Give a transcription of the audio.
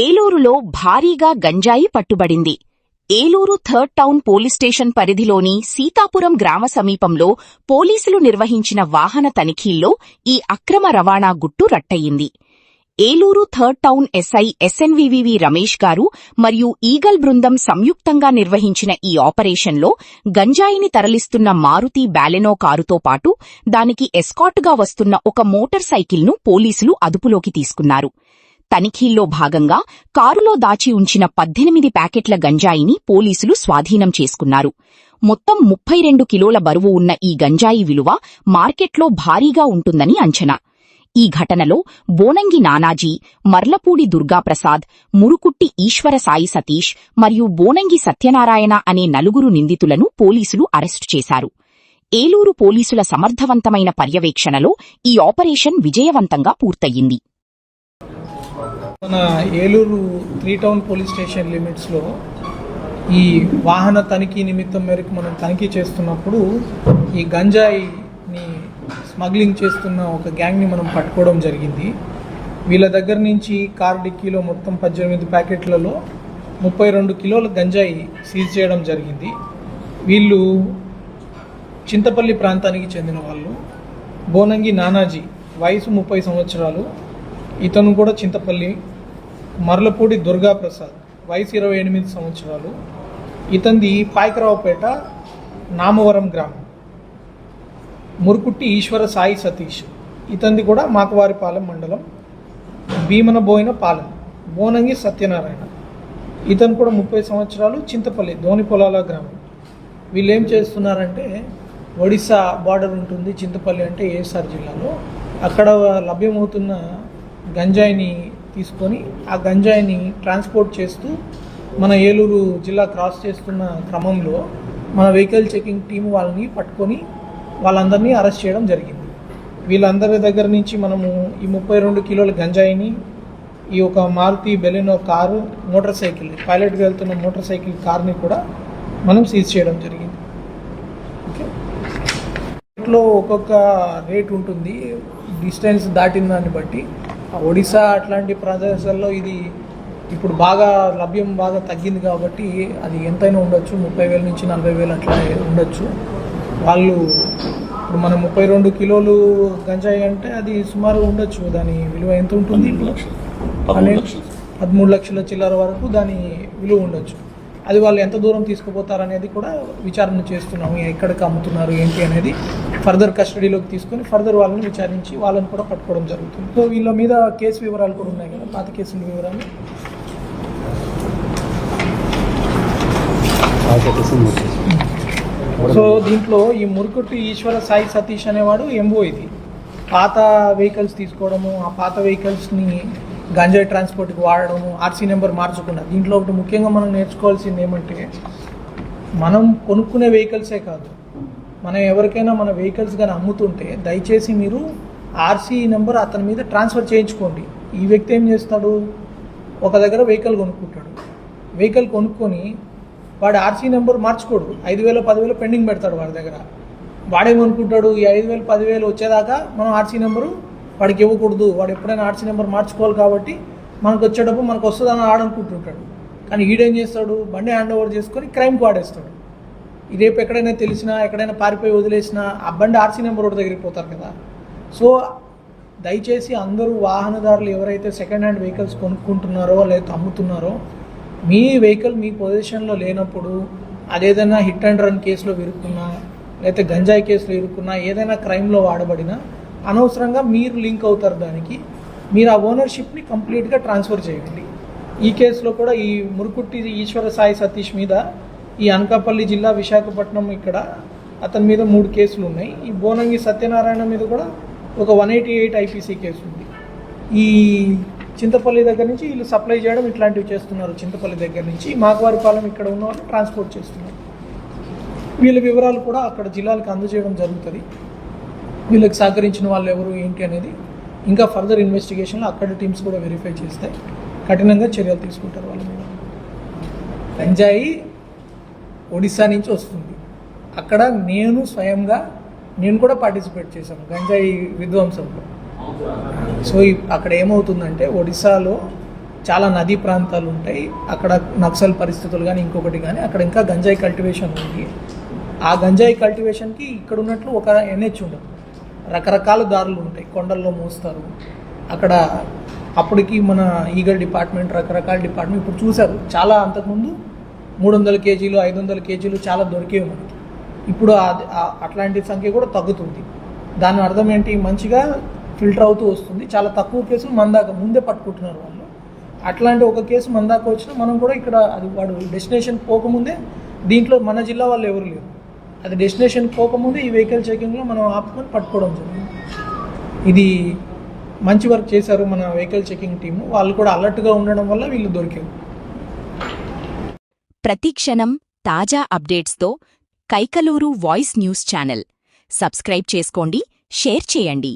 ఏలూరులో భారీగా గంజాయి పట్టుబడింది. Eluru third town police station పరిధిలోని సీతాపురం గ్రామ సమీపంలో పోలీసులు నిర్వహించిన వాహన తనిఖీల్లో ఈ అక్రమ రవాణా గుట్టు రట్టయింది. Eluru third town SI SNVV Ramesh గారు మరియు ఈగల్ బృందం సంయుక్తంగా నిర్వహించిన ఈ ఆపరేషన్లో గంజాయిని తరలిస్తున్న మారుతి బాలెనో కారుతో పాటు దానికి ఎస్కార్టుగా వస్తున్న ఒక మోటార్ సైకిల్ను పోలీసులు అదుపులోకి తీసుకున్నారు. తనిఖీల్లో భాగంగా కారులో దాచి ఉంచిన 18 ప్యాకెట్ల గంజాయిని పోలీసులు స్వాధీనం చేసుకున్నారు. మొత్తం 32 కిలోల బరువు ఉన్న ఈ గంజాయి విలువ మార్కెట్లో భారీగా ఉంటుందని అంచనా. ఈ ఘటనలో బోనంగి నానాజీ, మర్లపూడి దుర్గాప్రసాద్, మురుకుట్టి ఈశ్వర సాయి సతీష్ మరియు బోనంగి సత్యనారాయణ అనే 4 నిందితులను పోలీసులు అరెస్టు చేశారు. ఏలూరు పోలీసుల సమర్థవంతమైన పర్యవేక్షణలో ఈ ఆపరేషన్ విజయవంతంగా పూర్తయింది. మన ఏలూరు 3 టౌన్ పోలీస్ స్టేషన్ లిమిట్స్లో ఈ వాహన తనిఖీ నిమిత్తం మేరకు మనం తనిఖీ చేస్తున్నప్పుడు ఈ గంజాయిని స్మగ్లింగ్ చేస్తున్న ఒక గ్యాంగ్ని మనం పట్టుకోవడం జరిగింది. వీళ్ళ దగ్గర నుంచి కార్ డిక్కీలో మొత్తం 18 ప్యాకెట్లలో 32 కిలోల గంజాయి సీజ్ చేయడం జరిగింది. వీళ్ళు చింతపల్లి ప్రాంతానికి చెందిన వాళ్ళు. బోనంగి నానాజీ వయసు 30 సంవత్సరాలు, ఇతను కూడా చింతపల్లి. మర్లపూడి దుర్గాప్రసాద్ వయసు 28 సంవత్సరాలు, ఇతంది పాయకరావుపేట నామవరం గ్రామం. మురుకుట్టి ఈశ్వర సాయి సతీష్, ఇతంది కూడా మాకవారిపాలెం మండలం భీమనబోయిన పాలెం. బోనంగి సత్యనారాయణ, ఇతను కూడా 30 సంవత్సరాలు, చింతపల్లి ధోనిపొలాల గ్రామం. వీళ్ళు ఏం చేస్తున్నారంటే ఒడిశా బార్డర్ ఉంటుంది చింతపల్లి అంటే ఏఎస్ఆర్ జిల్లాలో, అక్కడ లభ్యమవుతున్న గంజాయిని తీసుకొని ఆ గంజాయిని ట్రాన్స్పోర్ట్ చేస్తూ మన ఏలూరు జిల్లా క్రాస్ చేస్తున్న క్రమంలో మన వెహికల్ చెకింగ్ టీం వాళ్ళని పట్టుకొని వాళ్ళందరినీ అరెస్ట్ చేయడం జరిగింది. వీళ్ళందరి దగ్గర నుంచి మనము ఈ 32 కిలోల గంజాయిని, ఈ ఒక Maruti Baleno car, motor cycle, పైలట్గా వెళ్తున్న మోటార్ సైకిల్ కార్ని కూడా మనం సీజ్ చేయడం జరిగింది. ఓకే, ఇట్లో ఒక్కొక్క రేట్ ఉంటుంది డిస్టెన్స్ దాటిన దాన్ని బట్టి. ఒడిశా అట్లాంటి ప్రదేశాల్లో ఇది ఇప్పుడు లభ్యం బాగా తగ్గింది కాబట్టి అది ఎంతైనా ఉండొచ్చు, 30,000 నుంచి 40,000 అట్లా ఉండొచ్చు. వాళ్ళు ఇప్పుడు మనం 32 కిలోలు గంజాయి అంటే అది సుమారు ఉండొచ్చు, దాని విలువ ఎంత ఉంటుంది? 13 లక్షల చిల్లర వరకు దాని విలువ ఉండొచ్చు. అది వాళ్ళు ఎంత దూరం తీసుకుపోతారు అనేది కూడా విచారణ చేస్తున్నాము. ఎక్కడికి అమ్ముతున్నారు ఏంటి అనేది ఫర్దర్ కస్టడీలోకి తీసుకొని ఫర్దర్ వాళ్ళని విచారించి వాళ్ళని కూడా పట్టుకోవడం జరుగుతుంది. సో వీళ్ళ మీద కేసు వివరాలు కూడా ఉన్నాయి కదా, పాత కేసుల వివరాలు. సో దీంట్లో ఈ మురుకుట్టి ఈశ్వర సాయి సతీష్ అనేవాడు ఎంఓ. ఇది పాత వెహికల్స్ తీసుకోవడము, ఆ పాత వెహికల్స్ని గంజాయి ట్రాన్స్పోర్ట్కి వాడడము, ఆర్సీ నెంబర్ మార్చకుండా. దీంట్లో ఒకటి ముఖ్యంగా మనం నేర్చుకోవాల్సింది ఏమంటే, మనం కొనుక్కునే వెహికల్సే కాదు, మనం ఎవరికైనా మన వెహికల్స్ కానీ అమ్ముతుంటే దయచేసి మీరు ఆర్సీ నెంబర్ అతని మీద ట్రాన్స్ఫర్ చేయించుకోండి. ఈ వ్యక్తి ఏం చేస్తాడు, ఒక దగ్గర వెహికల్ కొనుక్కుంటాడు. వెహికల్ కొనుక్కొని వాడు ఆర్సీ నెంబర్ మార్చుకోడు, 5,000 10,000 పెండింగ్ పెడతాడు వాడి దగ్గర. వాడేమనుకుంటాడు, ఈ 5,000 10,000 వచ్చేదాకా మనం ఆర్సీ నెంబరు వాడికి ఇవ్వకూడదు, వాడు ఎప్పుడైనా ఆర్సీ నెంబర్ మార్చుకోవాలి కాబట్టి మనకు వచ్చేటప్పుడు మనకు వస్తుందని ఆడనుకుంటుంటాడు. కానీ ఈడేం చేస్తాడు, బండి హ్యాండ్ ఓవర్ చేసుకొని క్రైమ్కి వాడేస్తాడు. రేపు ఎక్కడైనా తెలిసినా, ఎక్కడైనా పారిపోయి వదిలేసినా ఆ బండి ఆర్సీ నెంబర్ ఒకటి దగ్గరికి పోతారు కదా. సో దయచేసి అందరూ వాహనదారులు ఎవరైతే సెకండ్ హ్యాండ్ వెహికల్స్ కొనుక్కుంటున్నారో లేదా అమ్ముతున్నారో, మీ వెహికల్ మీ పొజిషన్లో లేనప్పుడు అదేదైనా హిట్ అండ్ రన్ కేసులో ఇరుక్కున్నా, లేకపోతే గంజాయి కేసులో ఇరుక్కున్నా, ఏదైనా క్రైమ్లో వాడబడినా అనవసరంగా మీరు లింక్ అవుతారు. దానికి మీరు ఆ ఓనర్షిప్ని కంప్లీట్గా ట్రాన్స్ఫర్ చేయండి. ఈ కేసులో కూడా ఈ మురుకుట్టి ఈశ్వర సాయి సతీష్ మీద ఈ అనకాపల్లి జిల్లా విశాఖపట్నం ఇక్కడ అతని మీద 3 కేసులు ఉన్నాయి. ఈ బోనంగి సత్యనారాయణ మీద కూడా ఒక 188 ఐపీసీ కేసు ఉంది. ఈ చింతపల్లి దగ్గర నుంచి వీళ్ళు సప్లై చేయడం ఇట్లాంటివి చేస్తున్నారు. చింతపల్లి దగ్గర నుంచి మాకవారిపాలెం ఇక్కడ ఉన్న వాళ్ళు ట్రాన్స్పోర్ట్ చేస్తున్నారు. వీళ్ళ వివరాలు కూడా అక్కడ జిల్లాలకు అందజేయడం జరుగుతుంది. వీళ్ళకి సహకరించిన వాళ్ళు ఎవరు ఏంటి అనేది ఇంకా ఫర్దర్ ఇన్వెస్టిగేషన్లో అక్కడ టీమ్స్ కూడా వెరిఫై చేస్తాయి, కఠినంగా చర్యలు తీసుకుంటారు వాళ్ళ మీద. గంజాయి ఒడిశా నుంచి వస్తుంది. అక్కడ స్వయంగా నేను కూడా పార్టిసిపేట్ చేశాను గంజాయి విధ్వంసంలో. సో అక్కడ ఏమవుతుందంటే ఒడిశాలో చాలా నదీ ప్రాంతాలు ఉంటాయి, అక్కడ నక్సల్ పరిస్థితులు కానీ ఇంకొకటి కానీ అక్కడ ఇంకా గంజాయి కల్టివేషన్ ఉంది. ఆ గంజాయి కల్టివేషన్కి ఇక్కడ ఉన్నట్లు ఒక ఎన్హెచ్ ఉండదు, రకరకాల దారులు ఉంటాయి, కొండల్లో మోస్తారు. అక్కడ అప్పటికి మన ఈగల్ డిపార్ట్మెంట్, రకరకాల డిపార్ట్మెంట్ ఇప్పుడు చూశారు, చాలా అంతకుముందు 300 కేజీలు 500 కేజీలు చాలా దొరికేవి మనకి. ఇప్పుడు అట్లాంటి సంఖ్య కూడా తగ్గుతుంది. దాని అర్థం ఏంటి, మంచిగా ఫిల్టర్ అవుతూ వస్తుంది. చాలా తక్కువ కేసులు మన దాకా ముందే పట్టుకుంటున్నారు వాళ్ళు. అట్లాంటి ఒక కేసు మన దాకా వచ్చినా మనం కూడా ఇక్కడ అది వాడు డెస్టినేషన్ పోకముందే, దీంట్లో మన జిల్లా వాళ్ళు ఎవరు లేరు, అది డెస్టినేషన్ పోకముందే ఈ వెహికల్ చెకింగ్లో మనం ఆపుకొని పట్టుకోవడం జరిగింది. ఇది మంచి వర్క్ చేశారు మన వెహికల్ చెకింగ్ టీము. వాళ్ళు కూడా అలర్ట్గా ఉండడం వల్ల వీళ్ళు దొరికారు. ప్రతిక్షణం తాజా అప్డేట్స్తో Kaikaluru voice news channel subscribe చేసుకోండి, షేర్ చేయండి.